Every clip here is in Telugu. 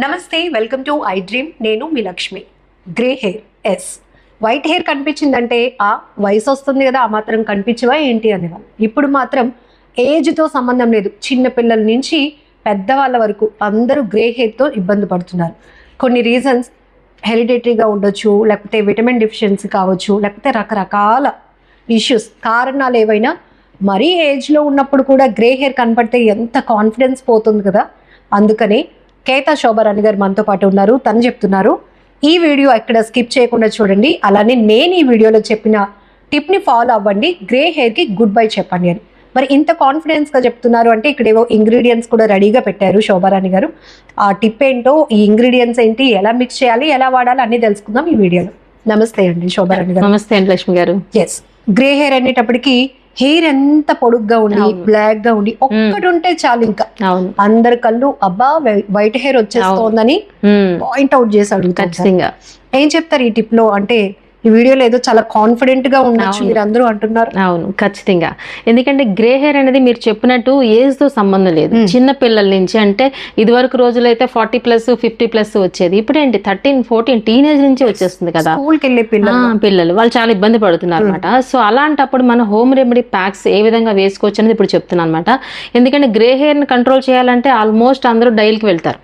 నమస్తే, వెల్కమ్ టు ఐ డ్రీమ్. నేను మీ Lakshmi. Grey hairs, white hair కనిపించిందంటే ఆ వయసు వస్తుంది కదా, ఆ మాత్రం కనిపించవా ఏంటి అనేవాళ్ళు. ఇప్పుడు మాత్రం ఏజ్తో సంబంధం లేదు, చిన్న పిల్లల నుంచి పెద్దవాళ్ళ వరకు అందరూ గ్రే హెయిర్తో ఇబ్బంది పడుతున్నారు. కొన్ని రీజన్స్ హెరిడిటరీగా ఉండొచ్చు, లేకపోతే విటమిన్ డిఫిషియన్సీ కావచ్చు, లేకపోతే రకరకాల ఇష్యూస్, కారణాలు ఏవైనా. మరీ ఏజ్లో ఉన్నప్పుడు కూడా గ్రే హెయిర్ కనపడితే ఎంత కాన్ఫిడెన్స్ పోతుంది కదా. అందుకని కేతా శోభారాణి గారు మనతో పాటు ఉన్నారు. తను చెప్తున్నారు, ఈ వీడియో ఎక్కడ స్కిప్ చేయకుండా చూడండి, అలానే నేను ఈ వీడియోలో చెప్పిన టిప్ని ఫాలో అవ్వండి, గ్రే హెయిర్కి గుడ్ బై చెప్పండి అని. మరి ఇంత కాన్ఫిడెన్స్గా చెప్తున్నారు అంటే ఇక్కడ ఏవో ఇంగ్రీడియంట్స్ కూడా రెడీగా పెట్టారు శోభారాణి గారు. ఆ టిప్ ఏంటో, ఈ ఇంగ్రీడియంట్స్ ఏంటి, ఎలా మిక్స్ చేయాలి, ఎలా వాడాలి అన్ని తెలుసుకుందాం ఈ వీడియోలో. నమస్తే అండి శోభారాణి గారు. నమస్తే అండి లక్ష్మి గారు. ఎస్, గ్రే హెయిర్ అనేటప్పటికి హెయిర్ ఎంత పొడుగ్గా ఉండి బ్లాక్ గా ఉండి ఒక్కటి ఉంటే చాలు, ఇంకా అందరి కళ్ళు అబ్బా వైట్ హెయిర్ వచ్చేస్తోందని పాయింట్ అవుట్ చేసి అడుగుతారు. ఏం చెప్తారు ఈ టిప్ లో? అంటే ఈ వీడియోలో ఏదో చాలా కాన్ఫిడెంట్ గా ఉండొచ్చు మీరు అందరూ అంటున్నారు. అవును, ఖచ్చితంగా. ఎందుకంటే గ్రే హెయిర్ అనేది మీరు చెప్పినట్టు ఏజ్ తో సంబంధం లేదు. చిన్న పిల్లల నుంచి, అంటే ఇది వరకు రోజులు అయితే 40+ 50+ వచ్చేది, ఇప్పుడేంటి 13, 14 టీనేజ్ నుంచి వచ్చేస్తుంది కదా. స్కూల్కి వెళ్ళే పిల్లలు వాళ్ళు చాలా ఇబ్బంది పడుతున్నారు అనమాట. సో అలాంటప్పుడు మన హోమ్ రెమెడీ ప్యాక్స్ ఏ విధంగా వేసుకోవచ్చు అనేది ఇప్పుడు చెప్తున్నాను అనమాట. ఎందుకంటే గ్రే హెయిర్ ని కంట్రోల్ చేయాలంటే ఆల్మోస్ట్ అందరూ డైకి వెళ్తారు.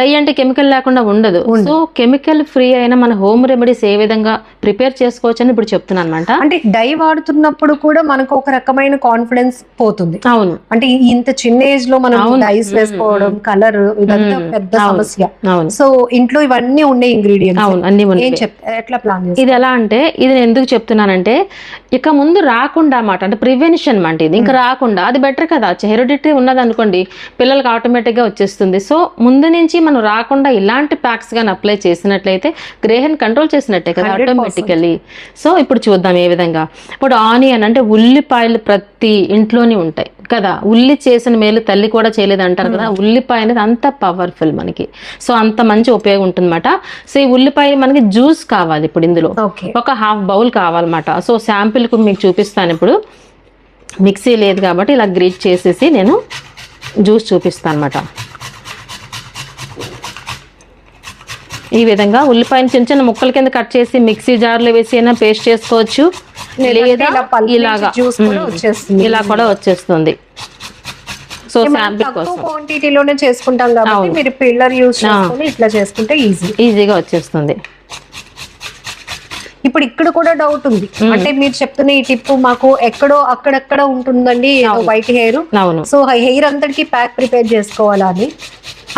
డై అంటే కెమికల్ లేకుండా ఉండదు. సో కెమికల్ ఫ్రీ అయిన మన హోమ్ రెమెడీస్ ఏ విధంగా ప్రిపేర్ చేసుకోవచ్చు అని ఇప్పుడు చెప్తున్నాను అనమాట. అంటే డై వాడుతున్నప్పుడు కూడా మనకు ఒక రకమైన కాన్ఫిడెన్స్ పోతుంది. అవును, అంటే ఇంత చిన్న ఏజ్ లో మనం డైస్ వేసుకోవడం, కలర్, ఇదంతా పెద్ద సమస్య. సో ఇంట్లో ఇవన్నీ ఉండే ఇంగ్రీడియంట్స్. అవును, అన్ని ఎట్లా ప్లాన్ చేస్తారు? ఇది ఎలా అంటే, ఇది నేను ఎందుకు చెప్తున్నానంటే ఇక ముందు రాకుండా అన్నమాట, అంటే ప్రివెన్షన్ అనమాట. ఇది ఇంకా రాకుండా అది బెటర్ కదా. హెరిడిటరీ ఉన్నది అనుకోండి, పిల్లలకి ఆటోమేటిక్ గా వచ్చేస్తుంది. సో ముందు నుంచి మనం రాకుండా ఇలాంటి ప్యాక్స్ గాని అప్లై చేసినట్లయితే గ్రే హెయిర్ కంట్రోల్ చేసినట్టే కదా ఆటోమేటికల్లీ. సో ఇప్పుడు చూద్దాం ఏ విధంగా. ఇప్పుడు ఆనియన్ అంటే ఉల్లిపాయలు ప్రతి ఇంట్లోనే ఉంటాయి కదా. ఉల్లి చేసిన మేలు తల్లి కూడా చేయలేదు అంటారు కదా. ఉల్లిపాయ అనేది అంత పవర్ఫుల్ మనకి. సో అంత మంచి ఉపయోగం ఉంటుంది అనమాట. సో ఈ ఉల్లిపాయ మనకి జ్యూస్ కావాలి. ఇప్పుడు ఇందులో ఒక 1/2 బౌల్ కావాలన్నమాట. సో శాంపిల్ కు మీకు చూపిస్తాను. ఇప్పుడు మిక్సీ లేదు కాబట్టి ఇలా గ్రేట్ చేసేసి నేను జ్యూస్ చూపిస్తాను అనమాట. ఈ విధంగా ఉల్లిపాయని చిన్న చిన్న ముక్కల కింద కట్ చేసి మిక్సీ జార్లో వేసి అయినా పేస్ట్ చేసుకోవచ్చు, లేదా ఇలాగా ఇలా కూడా వచ్చేస్తుంది. సో శాంపిల్ కోసం క్వాంటిటీలోనే చేసుకుంటాం కాబట్టి మీరు పిల్లర్ యూస్ చేసుకొని ఇట్లా చేసుకుంటే ఈజీగా వచ్చేస్తుంది. ఇప్పుడు ఇక్కడ కూడా డౌట్ ఉంది. అంటే మీరు చెప్తున్న ఈ టిప్ మాకు ఎక్కడో అక్కడక్కడ ఉంటుందండి వైట్ హెయిర్. సో హెయిర్ అంతటికి ప్యాక్ ప్రిపేర్ చేసుకోవాలా అని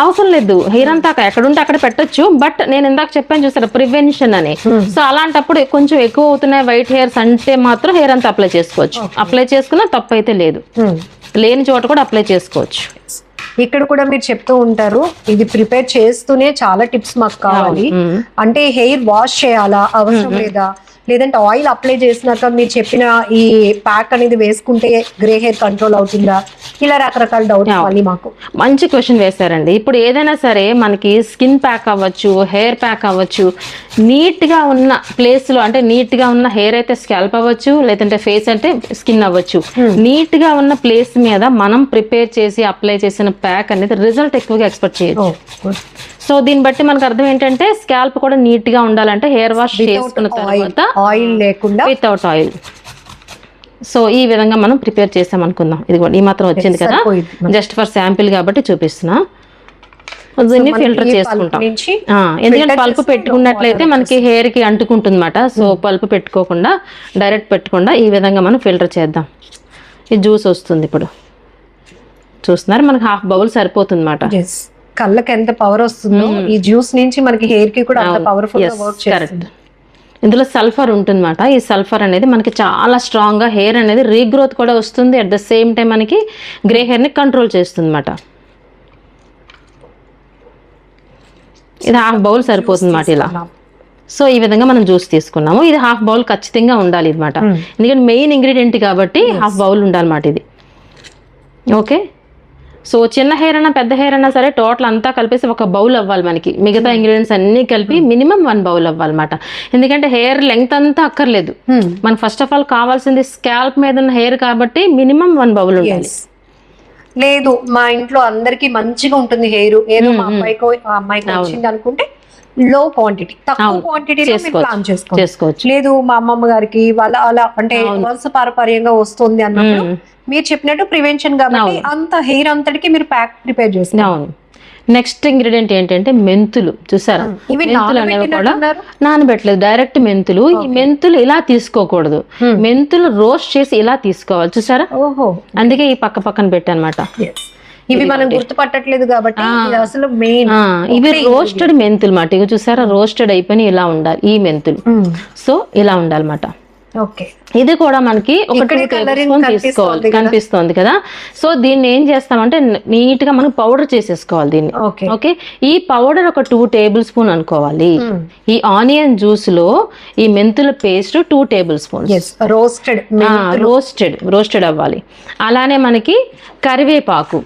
అవసరం లేదు. హెయిర్ అంతా ఎక్కడుంటే అక్కడ పెట్టొచ్చు. బట్ నేను ఇందాక చెప్పాను చూసారా, ప్రివెన్షన్ అని. సో అలాంటప్పుడు కొంచెం ఎక్కువ అవుతున్నాయి వైట్ హెయిర్స్ అంటే మాత్రం హెయిర్ అంతా అప్లై చేసుకోవచ్చు. అప్లై చేసుకున్నా తప్పు అయితే లేదు, లేని చోట కూడా అప్లై చేసుకోవచ్చు. ఇక్కడ కూడా మీరు చెప్తూ ఉంటారు, ఇది ప్రిపేర్ చేస్తూనే చాలా టిప్స్ మాకు కావాలి. అంటే హెయిర్ వాష్ చేయాలా, అవసరం లేదా, లేదంటే ఆయిల్ అప్లై చేసినాక మీరు చెప్పిన ఈ ప్యాక్ అనేది వేసుకుంటే గ్రే హెయిర్ కంట్రోల్ అవుతుందా, ఇలా రకరకాల డౌట్స్ మళ్ళీ మాకు. మంచి క్వశ్చన్ వేశారండి. ఇప్పుడు ఏదైనా సరే మనకి స్కిన్ ప్యాక్ అవ్వచ్చు, హెయిర్ ప్యాక్ అవ్వచ్చు, నీట్ గా ఉన్న ప్లేస్ లో, అంటే నీట్ గా ఉన్న హెయిర్ అయితే స్కాల్ప్ అవ్వచ్చు, లేదంటే ఫేస్ అంటే స్కిన్ అవ్వచ్చు, నీట్ గా ఉన్న ప్లేస్ మీద మనం ప్రిపేర్ చేసి అప్లై చేసిన ప్యాక్ అనేది రిజల్ట్ ఎక్కువగా ఎక్స్పెక్ట్ చేయొచ్చు. సో దీన్ని బట్టి మనకు అర్థం ఏంటంటే స్కాల్ప్ కూడా నీట్ గా ఉండాలంటే హెయిర్ వాష్ చేసుకున్న తర్వాత ఆయిల్ లేకుండా, వితౌట్ ఆయిల్. సో ఈ విధంగా మనం ప్రిపేర్ చేసాం అనుకుందాం. ఇది కూడా ఈ మాత్రం వచ్చింది కదా, జస్ట్ ఫర్ శాంపిల్ కాబట్టి చూపిస్తున్నా. దీన్ని ఫిల్టర్ చేసుకుంటాం. ఎందుకంటే పల్పు పెట్టుకున్నట్లయితే మనకి హెయిర్ కి అంటుకుంటుంది అనమాట. సో పల్పు పెట్టుకోకుండా, డైరెక్ట్ పెట్టకుండా ఈ విధంగా మనం ఫిల్టర్ చేద్దాం. ఈ జ్యూస్ వస్తుంది. ఇప్పుడు చూస్తున్నారు, మనకి 1/2 బౌల్ సరిపోతుంది అనమాట. కళ్ళకి ఎంత పవర్ వస్తుందో ఈ జ్యూస్ నుంచి మనకి హెయిర్ కి కూడా అంత పవర్ఫుల్ గా వర్క్ చేస్తుంది. ఇందులో సల్ఫర్ ఉంటుందన్నమాట. ఈ సల్ఫర్ అనేది మనకి చాలా స్ట్రాంగ్ గా హెయిర్ అనేది రీగ్రోత్ కూడా వస్తుంది. అట్ ద సేమ్ టైం మనకి గ్రే హెయిర్ ని కంట్రోల్ చేస్తుంది అనమాట. ఇది 1/2 బౌల్ సరిపోతుంది అన్నమాట ఇలా. సో ఈ విధంగా మనం జ్యూస్ తీసుకున్నాము. ఇది 1/2 బౌల్ ఖచ్చితంగా ఉండాలి అనమాట. ఎందుకంటే మెయిన్ ఇంగ్రీడియంట్ కాబట్టి 1/2 బౌల్ ఉండాలన్నమాట ఇది. ఓకే, సో చిన్న హెయిర్ అయినా పెద్ద హెయిర్ అయినా సరే టోటల్ అంతా కలిపేసి ఒక బౌల్ అవ్వాలి మనకి. మిగతా ఇంగ్రీడియంట్స్ అన్ని కలిపి మినిమం 1 బౌల్ అవ్వాలన్నమాట. ఎందుకంటే హెయిర్ లెంగ్త్ అంతా అక్కర్లేదు. మనకు ఫస్ట్ ఆఫ్ ఆల్ కావాల్సింది స్కాల్ప్ మీద ఉన్న హెయిర్ కాబట్టి మినిమం 1 బౌల్ ఉండాలి. లేదు మా ఇంట్లో అందరికి మంచిగా ఉంటుంది హెయిర్, ఏదో మా అబ్బాయికో ఆ అమ్మాయికి వచ్చింది అనుకుంటే లో క్వాంటిటీ, తక్కువ క్వాంటిటీలో ప్లాన్ చేసుకోవచ్చు. లేదు మా అమ్మమ్మ గారికి వాళ్ళ అలా అంటే వంశ పారపర్యంగా వస్తుంది అన్నప్పుడు మీరు చెప్పినట్టు ప్రివెన్షన్ కాబట్టి అంత హెయిర్ అంతటికి మీరు ప్యాక్ ప్రిపేర్ చేస్తారు. అవును. నెక్స్ట్ ఇంగ్రీడియంట్ ఏంటంటే మెంతులు. చూసారా, మెంతులు అనేవి కూడా నానబెట్టలేదు, డైరెక్ట్ మెంతులు. ఈ మెంతులు ఇలా తీసుకోకూడదు, మెంతులు రోస్ట్ చేసి ఇలా తీసుకోవాలి. చూసారా, ఓహో, అందుకే ఈ పక్కన పెట్టానమాట. ఇవి మనం గుర్తుపట్టట్లేదు కాబట్టి అసలు మెయిన్ ఇవి రోస్టెడ్ మెంతులు మాట. ఇవి చూసారా, రోస్టెడ్ అయిపోయి ఇలా ఉండాలి ఈ మెంతులు. సో ఇలా ఉండాలన్నమాట. ఓకే, ఇది కూడా మనకి ఒక 2 టేబుల్ స్పూన్ తీసుకోవాలి, కనిపిస్తోంది కదా. సో దీన్ని ఏం చేస్తామంటే నీట్ గా మనం పౌడర్ చేసేసుకోవాలి దీన్ని. ఓకే, ఈ పౌడర్ ఒక 2 టేబుల్ స్పూన్ అనుకోవాలి. ఈ ఆనియన్ జ్యూస్ లో ఈ మెంతుల పేస్ట్ 2 టేబుల్ స్పూన్ రోస్టెడ్ అవ్వాలి. అలానే మనకి కరివేపాకు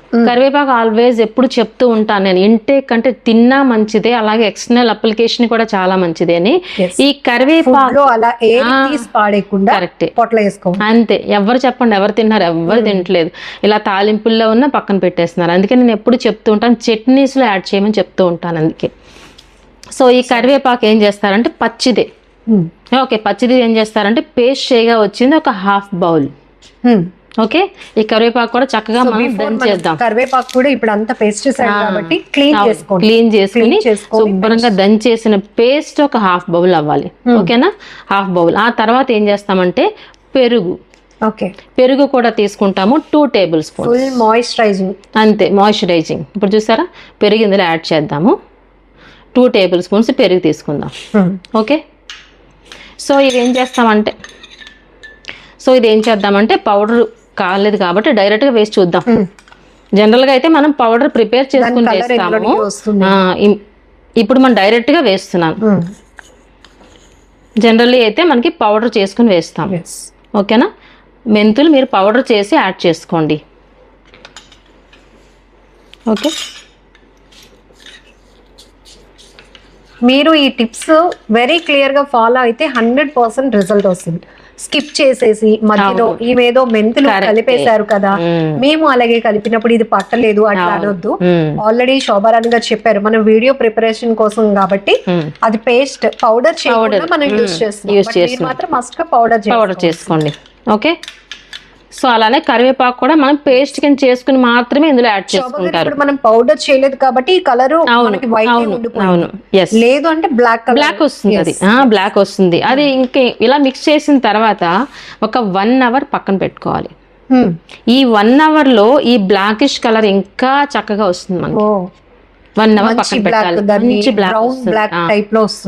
ఆల్వేస్ ఎప్పుడు చెప్తూ ఉంటాను నేను, ఇంటేక్ అంటే తిన్నా మంచిదే, అలాగే ఎక్స్టర్నల్ అప్లికేషన్ కూడా చాలా మంచిదే అని. ఈ కరివేపాకు కరెక్ట్ అంతే, ఎవరు చెప్పండి, ఎవరు తిన్నారు, ఎవరు తినట్లేదు. ఇలా తాలింపుల్లో ఉన్న పక్కన పెట్టేస్తున్నారు. అందుకే నేను ఎప్పుడు చెప్తూ ఉంటాను చట్నీస్ లో యాడ్ చేయమని చెప్తూ ఉంటాను. అందుకే సో ఈ కరివేపాకు ఏం చేస్తారంటే పచ్చిదే. ఓకే, పచ్చిది ఏం చేస్తారంటే పేస్ట్ చేయగా వచ్చింది ఒక 1/2 బౌల్. ఓకే, ఈ కరివేపాకు కూడా చక్కగా మనం దంచేద్దాం. కరివేపాకు కూడా ఇప్పుడు అంతా పేస్ట్ చేసాం కాబట్టి క్లీన్ చేసుకుని శుభ్రంగా దంచేసిన పేస్ట్ ఒక 1/2 బౌల్ అవ్వాలి. ఓకేనా, 1/2 బౌల్. ఆ తర్వాత ఏం చేస్తామంటే పెరుగు కూడా తీసుకుంటాము 2 టేబుల్ స్పూన్. మాయిశ్చరైజింగ్, అంతే, మాయిశ్చరైజింగ్. ఇప్పుడు చూసారా, పెరుగు ఇందులో యాడ్ చేద్దాము. 2 టేబుల్ స్పూన్స్ పెరుగు తీసుకుందాం. ఓకే, సో ఇది ఏం చేద్దామంటే పౌడర్ కాలేదు కాబట్టి డైరెక్ట్ గా వేసి చూద్దాం. జనరల్ గా అయితే మనం పౌడర్ ప్రిపేర్ చేసుకుని వేస్తాము. ఇప్పుడు మనం డైరెక్ట్ గా వేస్తున్నాం. జనరల్లీ అయితే మనకి పౌడర్ చేసుకుని వేస్తాం. ఓకేనా, మెంతులు మీరు పౌడర్ చేసి యాడ్ చేసుకోండి. ఓకే, మీరు ఈ టిప్స్ వెరీ క్లియర్ గా ఫాలో అయితే 100% రిజల్ట్ వస్తుంది. స్కిప్ చేసేసి మధ్యలో ఈమెదో మెంతులు కలిపేశారు కదా, మేము అలాగే కలిపినప్పుడు ఇది పట్టలేదు అట్లా అనొద్దు. ఆల్రెడీ శోభారాణి గారు చెప్పారు, మనం వీడియో ప్రిపరేషన్ కోసం కాబట్టి అది పేస్ట్ పౌడర్ చేయకుండా మనం యూజ్ చేస్తాం. మాత్రం మస్ట్ గా పౌడర్ చేసుకోండి. ఓకే, సో అలానే కరివేపాకు కూడా మనం పేస్ట్ కింద చేసుకుని మాత్రమే ఇందులో యాడ్ చేసుకుంటారు. మనం పౌడర్ చేయలేదు కాబట్టి ఈ కలర్ లేదు అంటే బ్లాక్ వస్తుంది. అది బ్లాక్ వస్తుంది. అది ఇంకా ఇలా మిక్స్ చేసిన తర్వాత ఒక 1 అవర్ పక్కన పెట్టుకోవాలి. ఈ 1 అవర్ లో ఈ బ్లాకిష్ కలర్ ఇంకా చక్కగా వస్తుంది మనకి. 1 అవర్ పక్కన పెట్టాలి.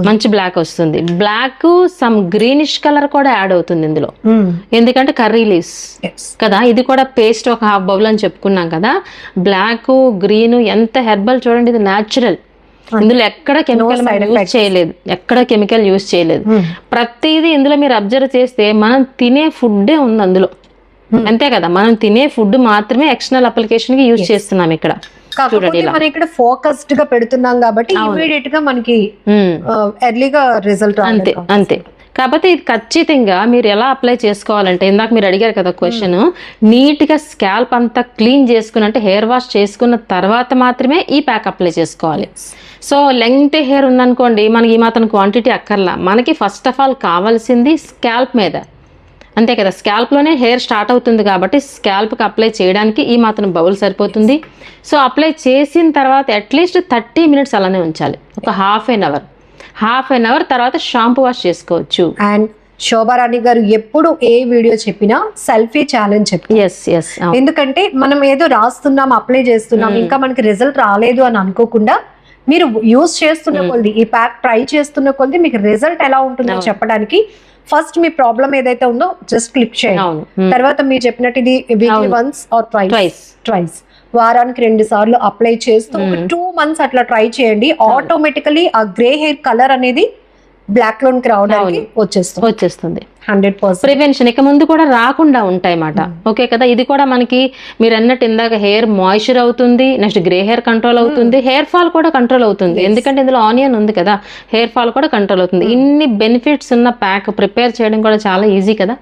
మంచి బ్లాక్ వస్తుంది. బ్లాక్ సమ్ గ్రీనిష్ కలర్ కూడా యాడ్ అవుతుంది ఇందులో, ఎందుకంటే కర్రీ లీవ్స్ కదా. ఇది కూడా పేస్ట్ ఒక 1/2 బౌల్ అని చెప్పుకున్నాం కదా. బ్లాక్ గ్రీన్ ఎంత హెర్బల్ చూడండి, ఇది న్యాచురల్. ఇందులో ఎక్కడ కెమికల్ యూజ్ చేయలేదు. ప్రతిదీ ఇందులో మీరు అబ్జర్వ్ చేస్తే మనం తినే ఫుడ్డే ఉంది అందులో. అంతే కదా, మనం తినే ఫుడ్ మాత్రమే ఎక్స్టర్నల్ అప్లికేషన్ కి యూజ్ చేస్తున్నాం ఇక్కడ. మనం ఇక్కడ ఫోకస్డ్ గా పెడుతున్నాం కాబట్టి ఇమీడియట్ గా మనకి ఎర్లీగా రిజల్ట్. అంతే కాకపోతే ఇది ఖచ్చితంగా మీరు ఎలా అప్లై చేసుకోవాలంటే, ఇందాక మీరు అడిగారు కదా క్వశ్చన్, నీట్ గా స్కాల్ప్ అంతా క్లీన్ చేసుకుని అంటే హెయిర్ వాష్ చేసుకున్న తర్వాత మాత్రమే ఈ ప్యాక్ అప్లై చేసుకోవాలి. సో లెంగ్త్ హెయిర్ ఉందనుకోండి, మనకి ఈ మాత్రం క్వాంటిటీ అక్కర్లా. మనకి ఫస్ట్ ఆఫ్ ఆల్ కావాల్సింది స్కాల్ప్ మీద, అంతే కదా. స్కాల్ప్లోనే హెయిర్ స్టార్ట్ అవుతుంది కాబట్టి స్కాల్ప్కి అప్లై చేయడానికి ఈ మాత్రం బౌల్ సరిపోతుంది. సో అప్లై చేసిన తర్వాత అట్లీస్ట్ 30 మినిట్స్ అలానే ఉంచాలి, ఒక హాఫ్ అన్ అవర్ తర్వాత షాంపూ వాష్ చేసుకోవచ్చు. అండ్ శోభారాణి గారు ఎప్పుడు ఏ వీడియో చెప్పినా సెల్ఫీ ఛాలెంజ్ చెప్పారు. ఎందుకంటే మనం ఏదో రాస్తున్నాం, అప్లై చేస్తున్నాం, ఇంకా మనకి రిజల్ట్ రాలేదు అని అనుకోకుండా మీరు యూజ్ చేస్తున్న కొద్ది, ఈ ప్యాక్ ట్రై చేస్తున్న కొద్ది మీకు రిజల్ట్ ఎలా ఉంటుందో చెప్పడానికి ఫస్ట్ మీ ప్రాబ్లం ఏదైతే ఉందో జస్ట్ క్లిక్ చేయండి. తర్వాత మీరు చెప్పినట్టు ఇది వీక్లీ వన్స్ ఆర్ ట్వైస్ వారానికి 2 సార్లు అప్లై చేస్తూ 2 మంత్స్ అట్లా ట్రై చేయండి. ఆటోమేటికలీ ఆ గ్రే హెయిర్ కలర్ అనేది బ్లాక్ లోనికి రావడానికి వచ్చేస్తుంది. 100%. ప్రివెన్షన్ ఇక ముందు కూడా రాకుండా ఉంటాయి అన్నమాట. ఓకే కదా, ఇది కూడా మనకి మీరు అన్నట్టు ఇందాక హెయిర్ మాయిశ్చర్ అవుతుంది, నెక్స్ట్ గ్రే హెయిర్ కంట్రోల్ అవుతుంది, హెయిర్ ఫాల్ కూడా కంట్రోల్ అవుతుంది. ఎందుకంటే ఇందులో ఆనియన్ ఉంది కదా, హెయిర్ ఫాల్ కూడా కంట్రోల్ అవుతుంది. ఇన్ని బెనిఫిట్స్ ఉన్న ప్యాక్ ప్రిపేర్ చేయడం కూడా చాలా ఈజీ కదా,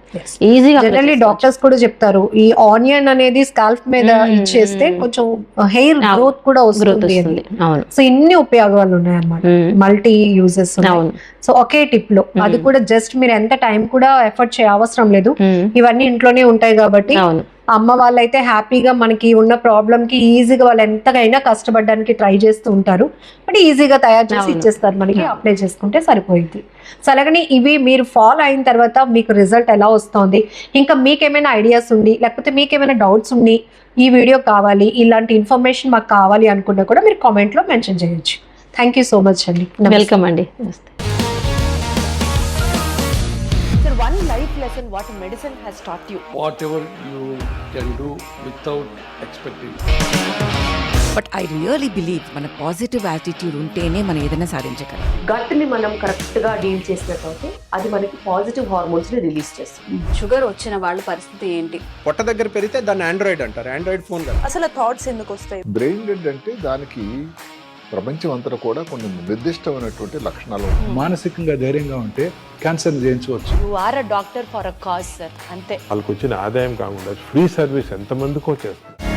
ఈజీగా. జనరల్లీ డాక్టర్స్ కూడా చెప్తారు ఈ ఆనియన్ అనేది స్కాల్ప్ మీద ఇచ్చేస్తే కొంచెం హెయిర్ గ్రోత్ కూడా వస్తుంది. అవును. సో ఇన్ని ఉపయోగాలు ఉన్నాయి అన్నమాట, మల్టీ యూజెస్. అవును. సో ఒకే టిప్ లో అది కూడా జస్ట్ మీరు ఎంత టైం కూడా ఎఫర్ట్ చేయ అవసరం లేదు, ఇవన్నీ ఇంట్లోనే ఉంటాయి కాబట్టి అమ్మ వాళ్ళైతే హ్యాపీగా మనకి ఉన్న ప్రాబ్లమ్ కి ఈజీగా వాళ్ళు ఎంతకైనా కష్టపడడానికి ట్రై చేస్తూ ఉంటారు, బట్ ఈజీగా తయారు చేసి ఇచ్చేస్తారు మనకి, అప్లై చేసుకుంటే సరిపోయింది. సో అలాగని ఇవి మీరు ఫాలో అయిన తర్వాత మీకు రిజల్ట్ ఎలా వస్తుంది, ఇంకా మీకేమైనా ఐడియాస్ ఉండి లేకపోతే మీకేమైనా డౌట్స్ ఉండి ఈ వీడియో కావాలి, ఇలాంటి ఇన్ఫర్మేషన్ మాకు కావాలి అనుకున్నా కూడా మీరు కామెంట్ లో మెన్షన్ చేయొచ్చు. థ్యాంక్ యూ సో మచ్ అండి. వెల్కమ్ అండి. One life lesson what medicine has taught you. Whatever you can do without expecting. But I really believe మన పాజిటివ్ యాటిట్యూడ్ ఉంటేనే మనం ఏదైనా సాధించగలం. గట్ని మనం కరెక్ట్గా డీల్ చేసినట్లయితే అది మనకి పాజిటివ్ హార్మోన్స్ని రిలీజ్ చేస్తుంది. షుగర్ వచ్చిన వాళ్ళ పరిస్థితి ఏంటి? పొట్ట దగ్గర పెరిగితే దాన్ని ఆండ్రాయిడ్ అంటారు, ఆండ్రాయిడ్ ఫోన్ కదా. అసలు థాట్స్ ఎందుకు వస్తాయి? బ్రెయిన్ డెడ్ అంటే దానికి ప్రపంచం అంతా కూడా కొన్ని నిర్దిష్టమైనటువంటి లక్షణాలు. మానసికంగా ధైర్యంగా ఉంటే క్యాన్సర్ జయించవచ్చు. You are a doctor for a cause sir, అంతే. వాళ్ళకి వచ్చిన ఆదాయం కాకుండా ఫ్రీ సర్వీస్ ఎంతమందికో చేస్తుంది.